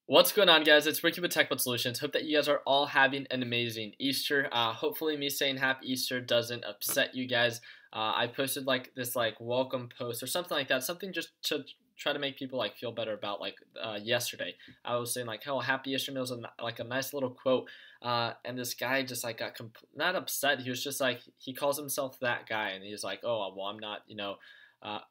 What's going on, guys? It's Ricky with TechBot Solutions. Hope that you guys are all having an amazing Easter. Hopefully me saying Happy Easter doesn't upset you guys. I posted like this welcome post or something like that, something just to try to make people feel better about yesterday. I was saying oh, Happy Easter, and it was a nice little quote. And this guy just got not upset. He was just he calls himself that guy, and he's like, oh well, I'm not,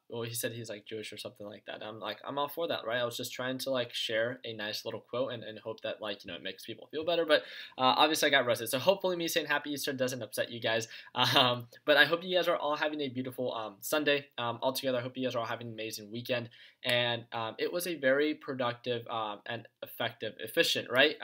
well, he said he's Jewish or something like that. I'm all for that, right? I was just trying to share a nice little quote and hope that it makes people feel better. But obviously I got roasted, so hopefully me saying Happy Easter doesn't upset you guys. But I hope you guys are all having a beautiful Sunday. Altogether, I hope you guys are all having an amazing weekend. And it was a very productive and effective, efficient, right?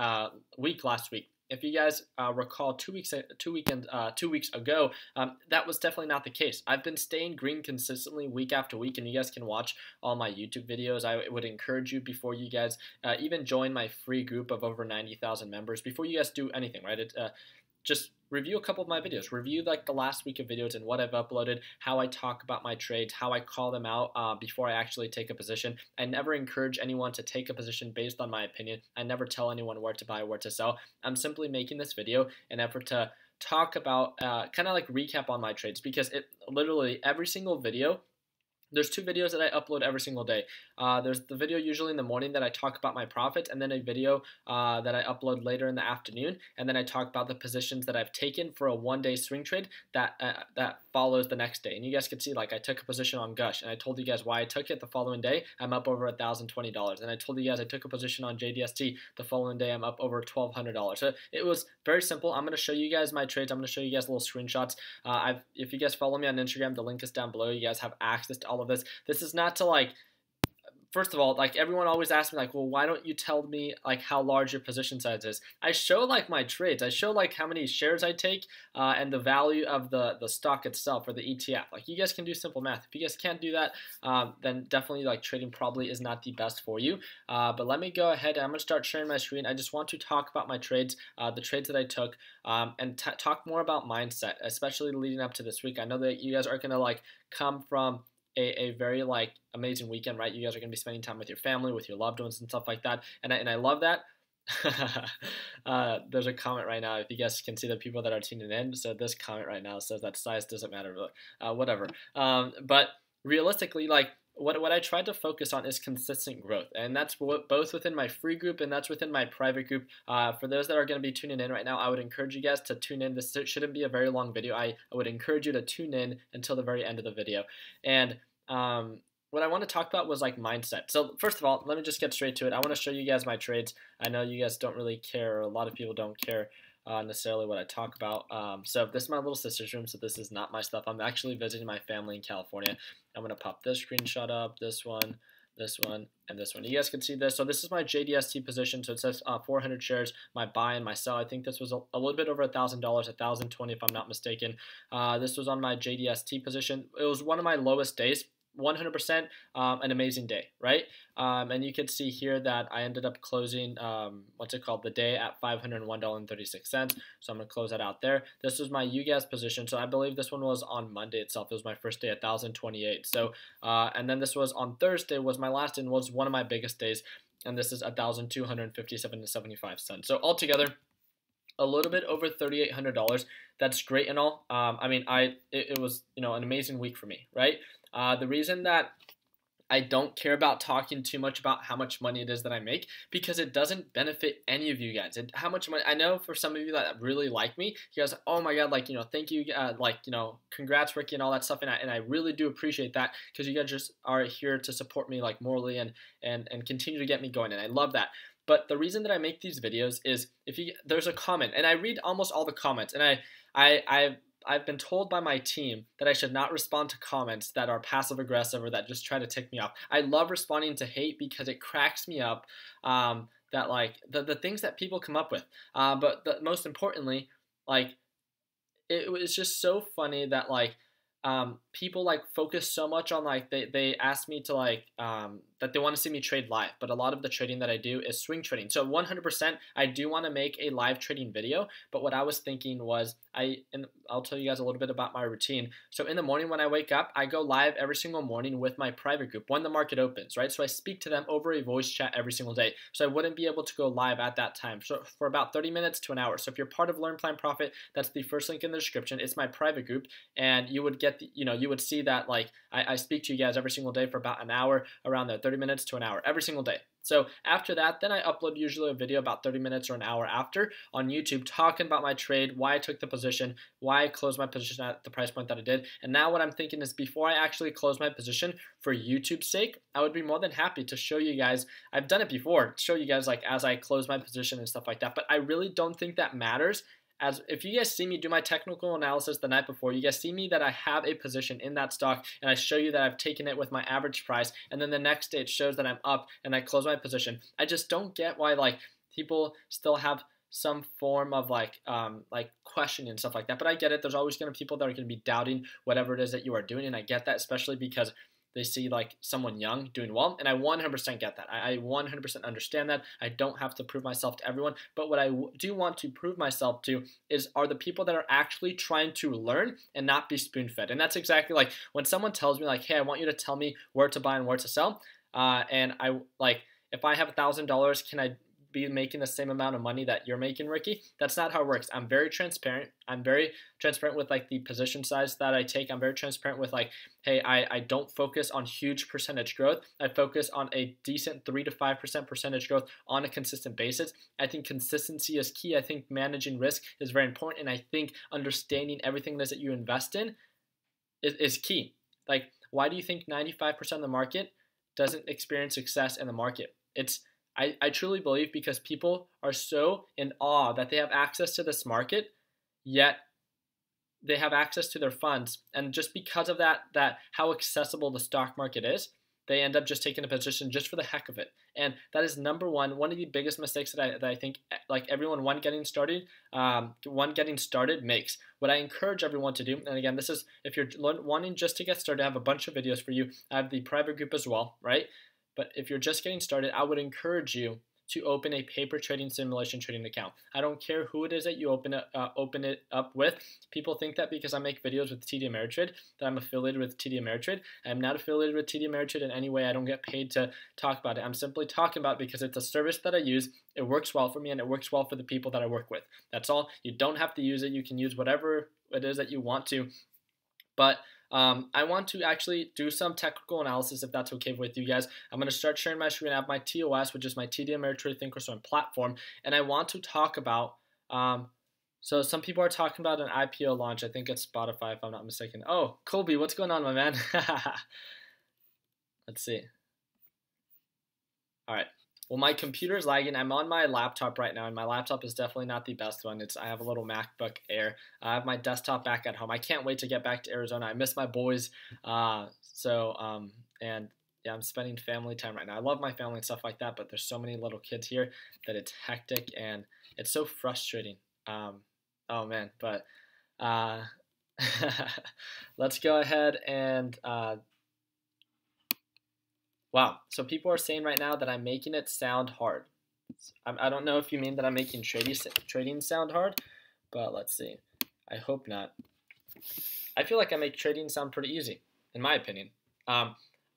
Week last week. If you guys recall, 2 weeks ago, that was definitely not the case. I've been staying green consistently week after week, and you guys can watch all my YouTube videos. I would encourage you, before you guys even join my free group of over 90,000 members, before you guys do anything, right? Just review a couple of my videos. Review the last week of videos and what I've uploaded, how I talk about my trades, how I call them out before I actually take a position. I never encourage anyone to take a position based on my opinion. I never tell anyone where to buy, where to sell. I'm simply making this video in an effort to talk about, kind of recap on my trades, because it literally every single video. There's 2 videos that I upload every single day. There's the video usually in the morning that I talk about my profits, and then a video that I upload later in the afternoon, and then I talk about the positions that I've taken for a one-day swing trade that follows the next day. And you guys can see, I took a position on Gush, and I told you guys why I took it. The following day, I'm up over $1,020. And I told you guys I took a position on JDST. The following day, I'm up over $1,200. So it was very simple. I'm going to show you guys my trades. I'm going to show you guys little screenshots. If you guys follow me on Instagram, the link is down below. You guys have access to all of this. This is not to first of all, everyone always asks me well, why don't you tell me how large your position size is? I show my trades. I show how many shares I take and the value of the stock itself, or the ETF. You guys can do simple math. If you guys can't do that, then definitely trading probably is not the best for you. But let me go ahead, and I'm gonna start sharing my screen. I just want to talk about my trades, the trades that I took, and talk more about mindset, especially leading up to this week. I know that you guys are gonna come from a very amazing weekend, right? You guys are gonna be spending time with your family, with your loved ones, and stuff like that. And I love that. There's a comment right now, if you guys can see the people that are tuning in. So this comment right now says that size doesn't matter, but whatever. But realistically, what I tried to focus on is consistent growth, and that's both within my free group and that's within my private group. For those that are going to be tuning in right now, I would encourage you guys to tune in. This shouldn't be a very long video. I would encourage you to tune in until the very end of the video. And what I want to talk about was mindset. So first of all, let me just get straight to it. I want to show you guys my trades. I know you guys don't really care, or a lot of people don't care necessarily what I talk about. So this is my little sister's room, so this is not my stuff. I'm actually visiting my family in California. I'm going to pop this screenshot up, this one, and this one. You guys can see this. So this is my JDST position. So it says 400 shares, my buy and my sell. I think this was a little bit over $1,000, $1,020 if I'm not mistaken. This was on my JDST position. It was one of my lowest days. 100% an amazing day, right? And you can see here that I ended up closing, the day at $501.36. So I'm going to close that out there. This was my UGAS position. So I believe this one was on Monday itself. It was my first day at 1,028. So, and then this was on Thursday, was my last, and was one of my biggest days. And this is 1,257.75. So altogether, a little bit over $3,800. That's great and all. It was an amazing week for me, right? The reason that I don't care about talking too much about how much money it is that I make, because it doesn't benefit any of you guys. How much money? I know for some of you that really like me, you guys, oh my god, thank you, congrats, Ricky, and all that stuff, and I really do appreciate that, because you guys just are here to support me morally and continue to get me going, and I love that. But the reason that I make these videos is there's a comment, and I read almost all the comments, and I've been told by my team that I should not respond to comments that are passive aggressive or that just try to tick me off. I love responding to hate because it cracks me up, that the things that people come up with. But most importantly, it was just so funny that people like focus so much on like they ask me to like that they want to see me trade live, but a lot of the trading that I do is swing trading. So 100% I do want to make a live trading video, but what I was thinking was and I'll tell you guys a little bit about my routine. So in the morning when I wake up, I go live every single morning with my private group when the market opens, right? So I speak to them over a voice chat every single day. So I wouldn't be able to go live at that time. So for about 30 minutes to an hour. So if you're part of Learn Plan Profit, that's the first link in the description. It's my private group, and you would get you would see that like I speak to you guys every single day for about an hour, around there, 30 minutes to an hour every single day. So after that, then I upload usually a video about 30 minutes or an hour after on YouTube talking about my trade, why I took the position, why I closed my position at the price point that I did. And now what I'm thinking is before I actually close my position, for YouTube's sake, I would be more than happy to show you guys. I've done it before, show you guys like as I close my position and stuff like that. But I really don't think that matters. As if you guys see me do my technical analysis the night before, you guys see me that I have a position in that stock and I show you that I've taken it with my average price, and then the next day it shows that I'm up and I close my position. I just don't get why like people still have some form of like questioning and stuff like that. But I get it. There's always going to be people that are going to be doubting whatever it is that you are doing, and I get that, especially because they see like someone young doing well, and I 100% get that. I 100% understand that. I don't have to prove myself to everyone, but what I do want to prove myself to are the people that are actually trying to learn and not be spoon-fed. And that's exactly like when someone tells me like, hey, I want you to tell me where to buy and where to sell, and I like if I have $1,000, can I be making the same amount of money that you're making, Ricky? That's not how it works. I'm very transparent. I'm very transparent with like the position size that I take. I'm very transparent with like, hey, I don't focus on huge percentage growth. I focus on a decent 3 to 5% percentage growth on a consistent basis. I think consistency is key. I think managing risk is very important. And I think understanding everything that you invest in is key. Like, why do you think 95% of the market doesn't experience success in the market? I truly believe because people are so in awe that they have access to this market, yet they have access to their funds. And just because of that how accessible the stock market is, they end up just taking a position just for the heck of it. And that is one of the biggest mistakes that I think like everyone getting started makes. What I encourage everyone to do, and again, this is if you're wanting just to get started, I have a bunch of videos for you. I have the private group as well, right? But if you're just getting started, I would encourage you to open a paper trading simulation trading account. I don't care who it is that you open it up with. People think that because I make videos with TD Ameritrade that I'm affiliated with TD Ameritrade. I'm not affiliated with TD Ameritrade in any way. I don't get paid to talk about it. I'm simply talking about it because it's a service that I use. It works well for me and it works well for the people that I work with. That's all. You don't have to use it. You can use whatever it is that you want to. But I want to actually do some technical analysis if that's okay with you guys. I'm going to start sharing my screen. I have my TOS, which is my TD Ameritrade Thinkorswim platform, and I want to talk about, so some people are talking about an IPO launch. I think it's Spotify if I'm not mistaken. Oh, Colby, what's going on, my man? Let's see. All right. Well, my computer is lagging. I'm on my laptop right now, and my laptop is definitely not the best one. I have a little MacBook Air. I have my desktop back at home. I can't wait to get back to Arizona. I miss my boys. And yeah, I'm spending family time right now. I love my family and stuff like that, but there's so many little kids here that it's hectic and it's so frustrating. Oh man, but let's go ahead and wow, so people are saying right now that I'm making it sound hard. I don't know if you mean that I'm making trading sound hard, but let's see. I hope not. I feel like I make trading sound pretty easy, in my opinion.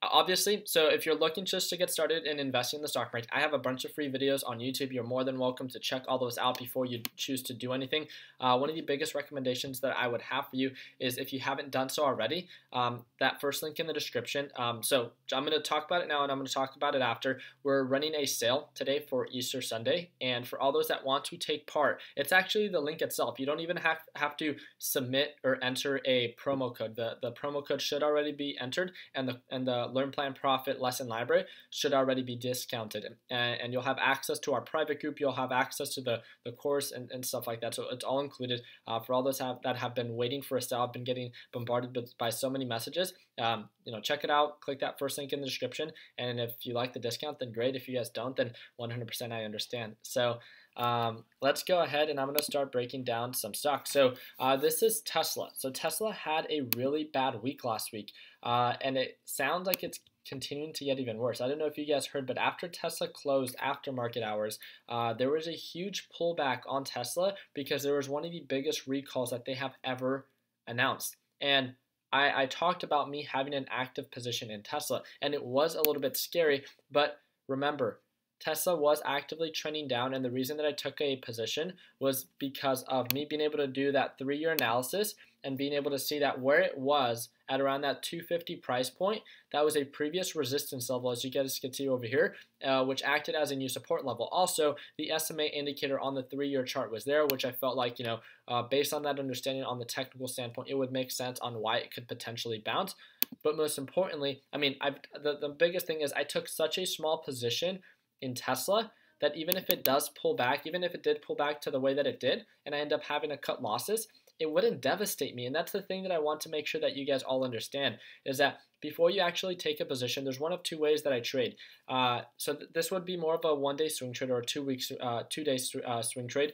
Obviously, so if you're looking just to get started in investing in the stock market, I have a bunch of free videos on YouTube. You're more than welcome to check all those out before you choose to do anything. One of the biggest recommendations that I would have for you is if you haven't done so already, that first link in the description. So I'm going to talk about it now and I'm going to talk about it after. We're running a sale today for Easter Sunday, and for all those that want to take part, it's actually the link itself. You don't even have to submit or enter a promo code. The promo code should already be entered, and the Learn Plan Profit lesson library should already be discounted, and you'll have access to our private group. You'll have access to the course and stuff like that. So it's all included. For all those that have been waiting for a sale, I've been getting bombarded by so many messages. Check it out. Click that first link in the description, and if you like the discount, then great. If you guys don't, then 100% I understand. So Let's go ahead and I'm going to start breaking down some stocks. So this is Tesla. So Tesla had a really bad week last week, and it sounds like it's continuing to get even worse. I don't know if you guys heard, but after Tesla closed after market hours, there was a huge pullback on Tesla because there was one of the biggest recalls that they have ever announced. And I talked about me having an active position in Tesla, and it was a little bit scary, but remember, Tesla was actively trending down, and the reason that I took a position was because of me being able to do that 3-year analysis and being able to see that where it was at around that 250 price point, that was a previous resistance level, as you guys can see over here, which acted as a new support level. Also, the SMA indicator on the 3-year chart was there, which I felt like, based on that understanding on the technical standpoint, it would make sense on why it could potentially bounce. But most importantly, the biggest thing is I took such a small position in Tesla that even if it does pull back, even if it did pull back to the way that it did, and I end up having to cut losses, it wouldn't devastate me. And that's the thing that I want to make sure that you guys all understand, is that before you actually take a position, there's one of two ways that I trade. This would be more of a 1-day swing trade or a 2-day swing trade.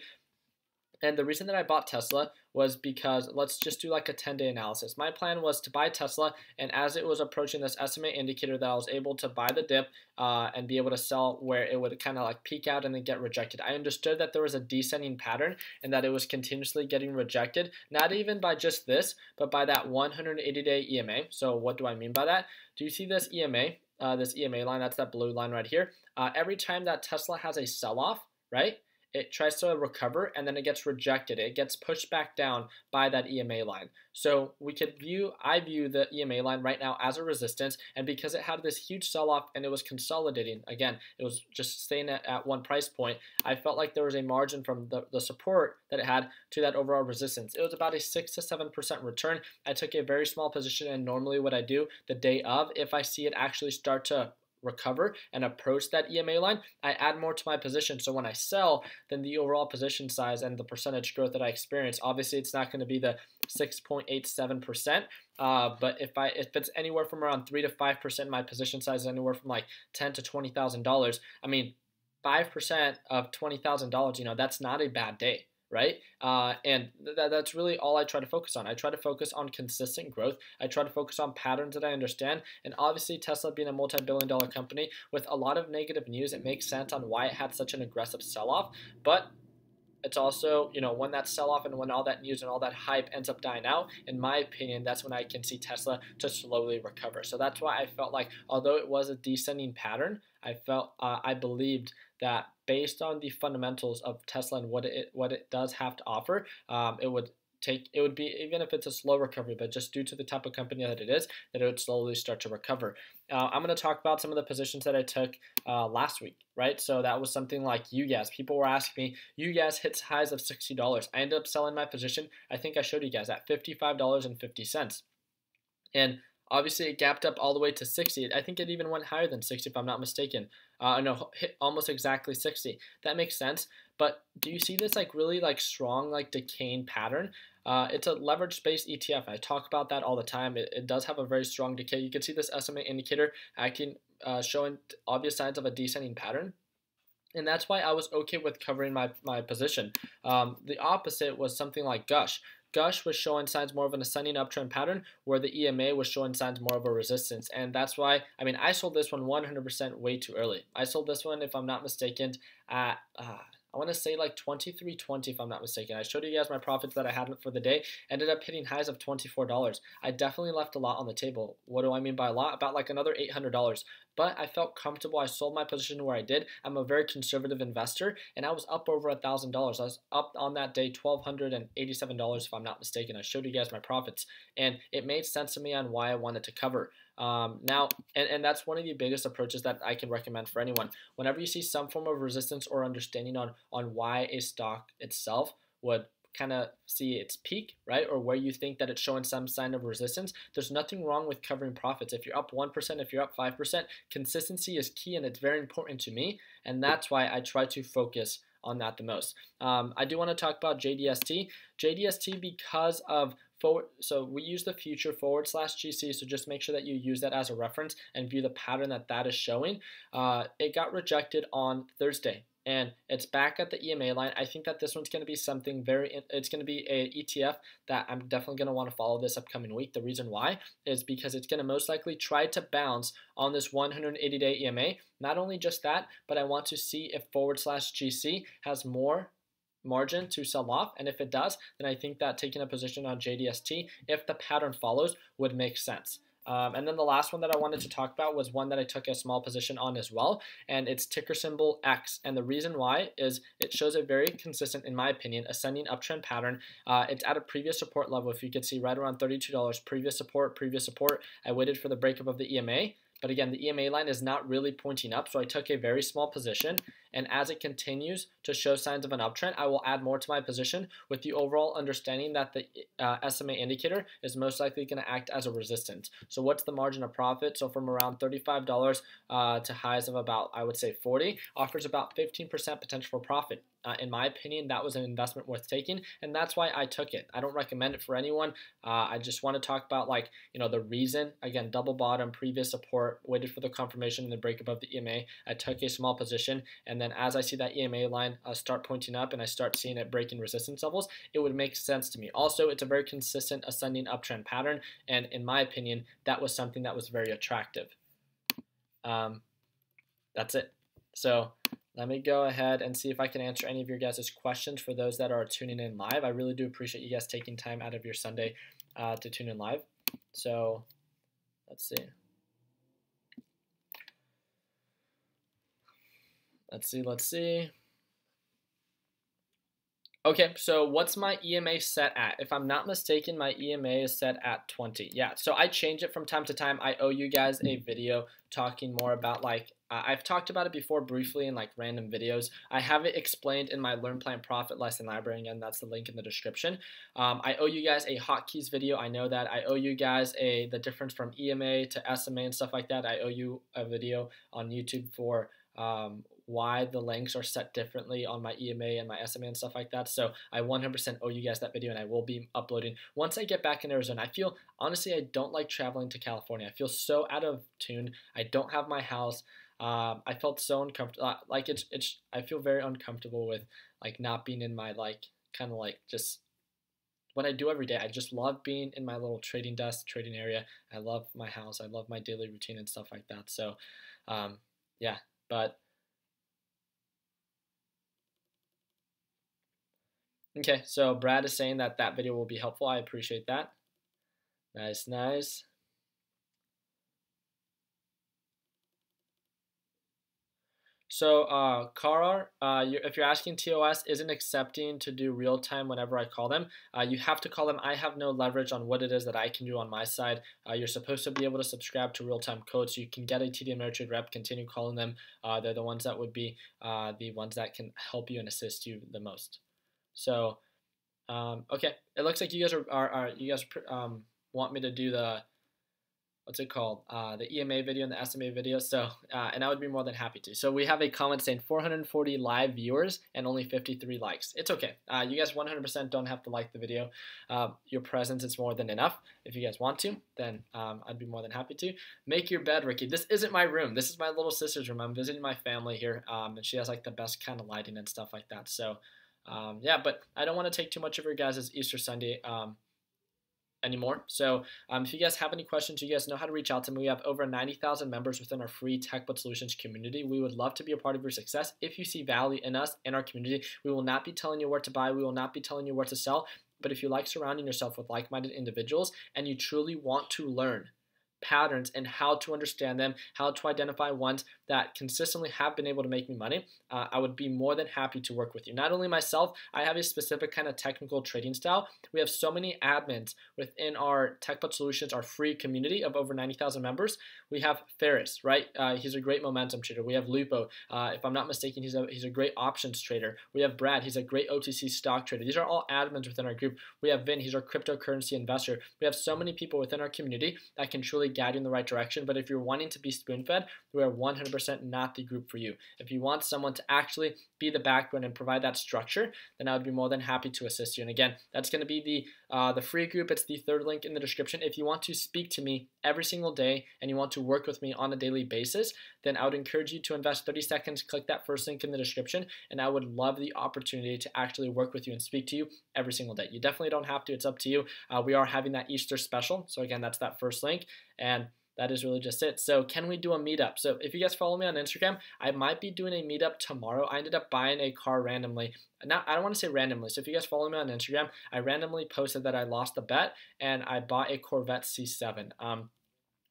And the reason that I bought Tesla was because, let's just do like a 10-day analysis. My plan was to buy Tesla, and as it was approaching this SMA indicator, that I was able to buy the dip and be able to sell where it would kind of like peak out and then get rejected. I understood that there was a descending pattern and that it was continuously getting rejected, not even by just this, but by that 180-day EMA. So what do I mean by that? Do you see this EMA? This EMA line, that's that blue line right here. Every time that Tesla has a sell-off, right, it tries to recover and then it gets rejected. It gets pushed back down by that EMA line. So I view the EMA line right now as a resistance, and because it had this huge sell-off and it was consolidating, again, it was just staying at one price point, I felt like there was a margin from the support that it had to that overall resistance. It was about a 6 to 7% return. I took a very small position, and normally what I do the day of, if I see it actually start to recover and approach that EMA line, I add more to my position. So when I sell, then the overall position size and the percentage growth that I experience, obviously it's not going to be the 6.87%, but if it's anywhere from around 3 to 5%, my position size is anywhere from like $10,000 to $20,000. 5% of $20,000, that's not a bad day, right? And that's really all I try to focus on. I try to focus on consistent growth. I try to focus on patterns that I understand. And obviously, Tesla being a multi-billion-dollar company with a lot of negative news, it makes sense on why it had such an aggressive sell-off. But it's also, when that sell-off and when all that news and all that hype ends up dying out, in my opinion, that's when I can see Tesla to slowly recover. So that's why I felt like, although it was a descending pattern, I believed that based on the fundamentals of Tesla and what it does have to offer, it would be, even if it's a slow recovery, but just due to the type of company that it is, that it would slowly start to recover. I'm going to talk about some of the positions that I took last week, right? So that was something like UGAS. People were asking me, UGAS hits highs of $60. I ended up selling my position, I think I showed you guys, at $55.50. And obviously, it gapped up all the way to 60. I think it even went higher than 60, if I'm not mistaken. No, hit almost exactly 60. That makes sense. But do you see this really strong decaying pattern? It's a leverage-based ETF. I talk about that all the time. It does have a very strong decay. You can see this SMA indicator acting, showing obvious signs of a descending pattern. And that's why I was okay with covering my position. The opposite was something like Gush. Gush was showing signs more of an ascending uptrend pattern, where the EMA was showing signs more of a resistance. And that's why, I sold this one 100% way too early. I sold this one, if I'm not mistaken, at, I want to say like 23.20 if I'm not mistaken. I showed you guys my profits that I had for the day. Ended up hitting highs of $24. I definitely left a lot on the table. What do I mean by a lot? About like another $800. But I felt comfortable. I sold my position where I did. I'm a very conservative investor, and I was up over $1,000. I was up on that day $1,287 if I'm not mistaken. I showed you guys my profits, and it made sense to me on why I wanted to cover. Now, and that's one of the biggest approaches that I can recommend for anyone. Whenever you see some form of resistance or understanding on why a stock itself would kind of see its peak, right, or where you think that it's showing some sign of resistance, there's nothing wrong with covering profits. If you're up 1%, if you're up 5%, consistency is key, and it's very important to me, and that's why I try to focus on that the most. I do want to talk about JDST. JDST, because of we use the future /GC, so just make sure that you use that as a reference and view the pattern that is showing. It got rejected on Thursday, and it's back at the EMA line. I think that this one's going to be something it's going to be a ETF that I'm definitely going to want to follow this upcoming week. The reason why is because it's going to most likely try to bounce on this 180-day EMA. Not only just that, but I want to see if /GC has more margin to sell off, and if it does, then I think that taking a position on JDST, if the pattern follows, would make sense. And then the last one that I wanted to talk about was one that I took a small position on as well, and it's ticker symbol X. And the reason why is it shows a very consistent, in my opinion, ascending uptrend pattern. It's at a previous support level. If you could see right around $32, previous support. I waited for the breakup of the EMA. But again, the EMA line is not really pointing up, so I took a very small position. And as it continues to show signs of an uptrend, I will add more to my position with the overall understanding that the SMA indicator is most likely going to act as a resistance. So what's the margin of profit? So from around $35 to highs of about, I would say 40, offers about 15% potential for profit. In my opinion, that was an investment worth taking, and that's why I took it. I don't recommend it for anyone. I just want to talk about, like, the reason. Again, double bottom, previous support, waited for the confirmation and the break above the EMA. I took a small position, and then as I see that EMA line start pointing up and I start seeing it breaking resistance levels, it would make sense to me. Also, it's a very consistent ascending uptrend pattern, and in my opinion, that was something that was very attractive. That's it. So let me go ahead and see if I can answer any of your guys' questions for those that are tuning in live. I really do appreciate you guys taking time out of your Sunday to tune in live. So let's see. Let's see. Okay, so what's my EMA set at? If I'm not mistaken, my EMA is set at 20. Yeah, so I change it from time to time. I owe you guys a video talking more about, like, I've talked about it before briefly in like random videos. I have it explained in my Learn Plan Profit lesson library, and that's the link in the description. I owe you guys a hotkeys video. I know that. I owe you guys the difference from EMA to SMA and stuff like that. I owe you a video on YouTube for why the links are set differently on my EMA and my SMA and stuff like that. So I 100% owe you guys that video, and I will be uploading once I get back in Arizona. I feel, honestly, I don't like traveling to California. I feel so out of tune. I don't have my house. I felt so uncomfortable. Like I feel very uncomfortable with like not being in my like kind of like just what I do every day. I just love being in my little trading desk, trading area. I love my house. I love my daily routine and stuff like that. So, yeah, but. Okay, so Brad is saying that that video will be helpful. I appreciate that. Nice, nice. So, Karar, if you're asking, TOS isn't accepting to do real time whenever I call them. You have to call them. I have no leverage on what it is that I can do on my side. You're supposed to be able to subscribe to real time codes. So you can get a TD Ameritrade rep, continue calling them. They're the ones that would be the ones that can help you and assist you the most. So, okay, it looks like you guys want me to do the, what's it called, the EMA video and the SMA video. So, and I would be more than happy to. So we have a comment saying 440 live viewers and only 53 likes. It's okay. You guys 100% don't have to like the video. Your presence is more than enough. If you guys want to, then I'd be more than happy to. Make your bed, Ricky. This isn't my room. This is my little sister's room. I'm visiting my family here, and she has like the best kind of lighting and stuff like that. So, yeah, but I don't want to take too much of your guys' Easter Sunday anymore. So if you guys have any questions, you guys know how to reach out to me. We have over 90,000 members within our free TechButt Solutions community. We would love to be a part of your success. If you see value in us and our community, we will not be telling you where to buy. We will not be telling you where to sell. But if you like surrounding yourself with like-minded individuals and you truly want to learn patterns and how to understand them, how to identify ones that consistently have been able to make me money, I would be more than happy to work with you. Not only myself, I have a specific kind of technical trading style. We have so many admins within our TechButt Solutions, our free community of over 90,000 members. We have Ferris, right? He's a great momentum trader. We have Lupo. If I'm not mistaken, he's a great options trader. We have Brad. He's a great OTC stock trader. These are all admins within our group. We have Vin. He's our cryptocurrency investor. We have so many people within our community that can truly guide you in the right direction. But if you're wanting to be spoon-fed, we are 100% not the group for you. If you want someone to actually be the backbone and provide that structure, then I would be more than happy to assist you. And again, that's going to be the free group. It's the third link in the description. If you want to speak to me every single day and you want to work with me on a daily basis, then I would encourage you to invest 30 seconds, click that first link in the description, and I would love the opportunity to actually work with you and speak to you every single day. You definitely don't have to. It's up to you. We are having that Easter special. So again, that's that first link. And that is really just it. So can we do a meetup? So if you guys follow me on Instagram, I might be doing a meetup tomorrow. I ended up buying a car randomly. Now, I don't want to say randomly. So if you guys follow me on Instagram, I randomly posted that I lost a bet and I bought a Corvette C7.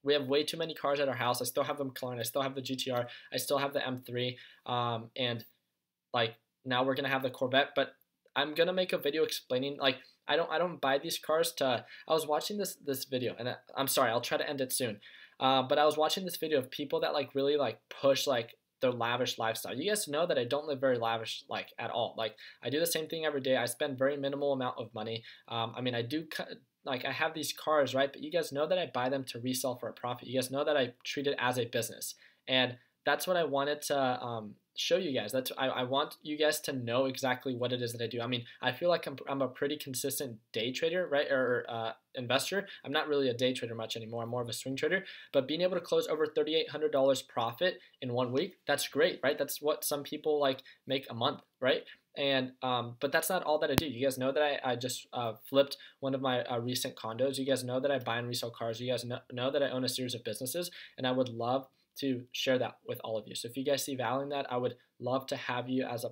We have way too many cars at our house. I still have the McLaren. I still have the GTR. I still have the M3. And like now we're going to have the Corvette, but I'm going to make a video explaining, like, I don't buy these cars to, I was watching this video, and I'm sorry, I'll try to end it soon. But I was watching this video of people that like really like push like their lavish lifestyle. You guys know that I don't live very lavish like at all. Like I do the same thing every day. I spend very minimal amount of money. I mean, I do like I have these cars, right? But you guys know that I buy them to resell for a profit. You guys know that I treat it as a business, and that's what I wanted to show you guys. I want you guys to know exactly what it is that I do. I mean, I feel like I'm a pretty consistent day trader, right? Or investor. I'm not really a day trader much anymore. I'm more of a swing trader. But being able to close over $3,800 profit in 1 week, that's great, right? That's what some people like make a month, right? And but that's not all that I do. You guys know that I just flipped one of my recent condos. You guys know that I buy and resell cars. You guys know that I own a series of businesses, and I would love to share that with all of you. So if you guys see value in that, I would love to have you as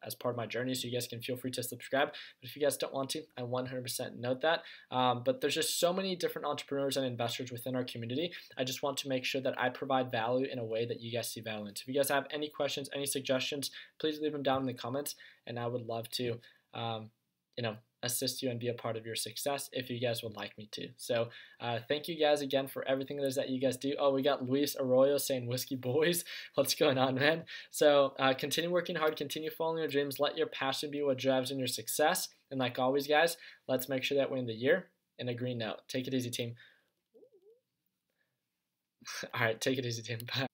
as part of my journey. So you guys can feel free to subscribe. But if you guys don't want to, I 100% note that. But there's just so many different entrepreneurs and investors within our community. I just want to make sure that I provide value in a way that you guys see value in. So if you guys have any questions, any suggestions, please leave them down in the comments, and I would love to, assist you and be a part of your success if you guys would like me to. So thank you guys again for everything it is that you guys do. Oh, we got Luis Arroyo saying whiskey boys. What's going on, man? So continue working hard, continue following your dreams, let your passion be what drives in your success. And like always, guys, let's make sure that we end the year in a green note. Take it easy, team. All right, take it easy, team. Bye.